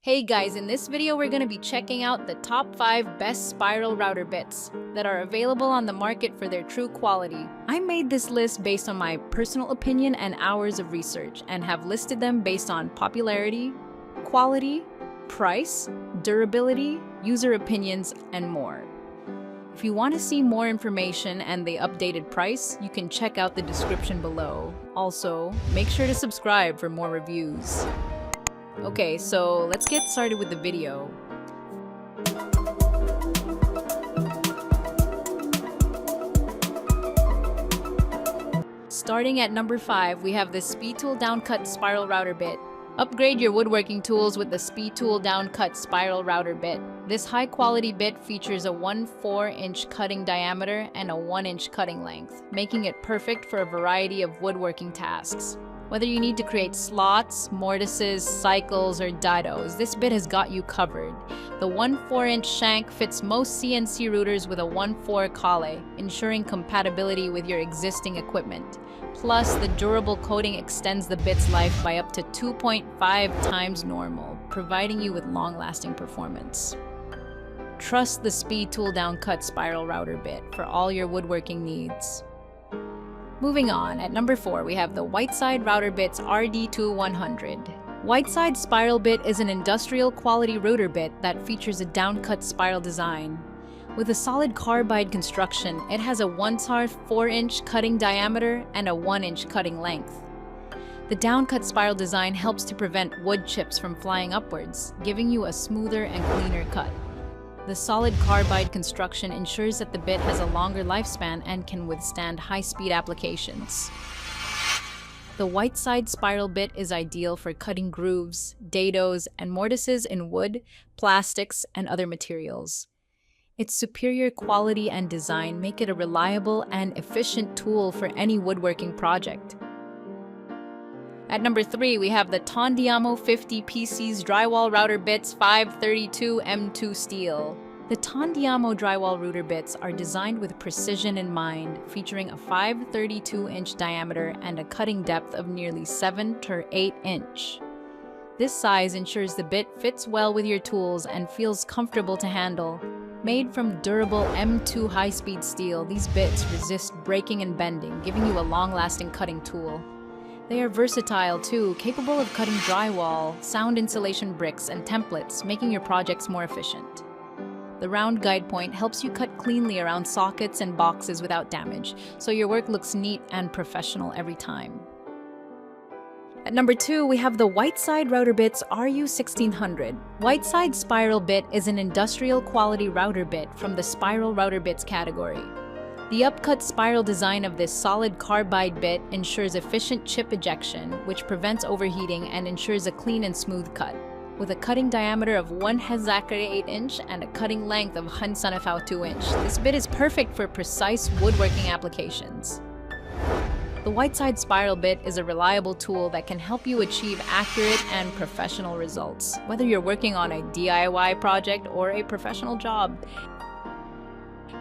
Hey guys, in this video we're going to be checking out the top 5 best spiral router bits that are available on the market for their true quality. I made this list based on my personal opinion and hours of research and have listed them based on popularity, quality, price, durability, user opinions, and more. If you want to see more information and the updated price, you can check out the description below. Also, make sure to subscribe for more reviews. Okay, so let's get started with the video. Starting at number 5, we have the SpeTool Downcut Spiral Router Bit. Upgrade your woodworking tools with the SpeTool Downcut Spiral Router Bit. This high-quality bit features a 1/4-inch cutting diameter and a 1-inch cutting length, making it perfect for a variety of woodworking tasks. Whether you need to create slots, mortises, cycles, or didos, this bit has got you covered. The 1/4-inch shank fits most CNC routers with a 1/4 collet, ensuring compatibility with your existing equipment. Plus, the durable coating extends the bit's life by up to 2.5 times normal, providing you with long-lasting performance. Trust the SpeTool Downcut Spiral Router Bit for all your woodworking needs. Moving on, at number 4, we have the Whiteside Router Bits RD2100. Whiteside Spiral Bit is an industrial quality router bit that features a downcut spiral design. With a solid carbide construction, it has a 1/4-inch cutting diameter and a 1-inch cutting length. The downcut spiral design helps to prevent wood chips from flying upwards, giving you a smoother and cleaner cut. The solid carbide construction ensures that the bit has a longer lifespan and can withstand high-speed applications. The Whiteside spiral bit is ideal for cutting grooves, dados, and mortises in wood, plastics, and other materials. Its superior quality and design make it a reliable and efficient tool for any woodworking project. At number 3, we have the Tondiamo 50 PCs Drywall Router Bits 532 M2 Steel. The Tondiamo drywall router bits are designed with precision in mind, featuring a 532-inch diameter and a cutting depth of nearly 7 to 8 inch. This size ensures the bit fits well with your tools and feels comfortable to handle. Made from durable M2 high-speed steel, these bits resist breaking and bending, giving you a long-lasting cutting tool. They are versatile too, capable of cutting drywall, sound insulation bricks, and templates, making your projects more efficient. The round guide point helps you cut cleanly around sockets and boxes without damage, so your work looks neat and professional every time. At number 2, we have the Whiteside Router Bits RU1600. Whiteside Spiral Bit is an industrial quality router bit from the Spiral Router Bits category. The upcut spiral design of this solid carbide bit ensures efficient chip ejection, which prevents overheating and ensures a clean and smooth cut. With a cutting diameter of 1/8 inch and a cutting length of 1/2 inch, this bit is perfect for precise woodworking applications. The Whiteside Spiral Bit is a reliable tool that can help you achieve accurate and professional results, whether you're working on a DIY project or a professional job.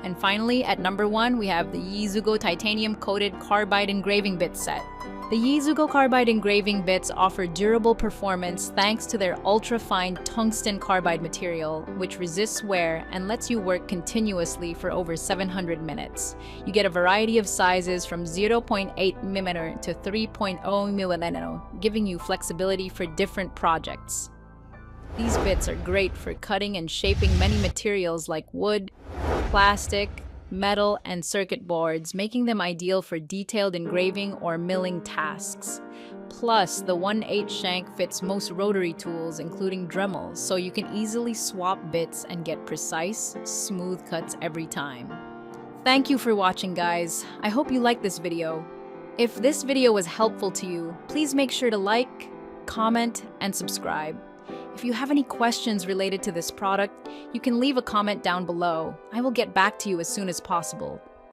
And finally, at number 1, we have the Yizugo Titanium-Coated Carbide Engraving Bit Set. The Yizugo Carbide Engraving Bits offer durable performance thanks to their ultra-fine tungsten carbide material, which resists wear and lets you work continuously for over 700 minutes. You get a variety of sizes from 0.8 mm to 3.0 mm, giving you flexibility for different projects. These bits are great for cutting and shaping many materials like wood, plastic, metal, and circuit boards, making them ideal for detailed engraving or milling tasks. Plus, the 1/8 shank fits most rotary tools, including Dremels, so you can easily swap bits and get precise, smooth cuts every time. Thank you for watching, guys. I hope you liked this video. If this video was helpful to you, please make sure to like, comment, and subscribe. If you have any questions related to this product, you can leave a comment down below. I will get back to you as soon as possible.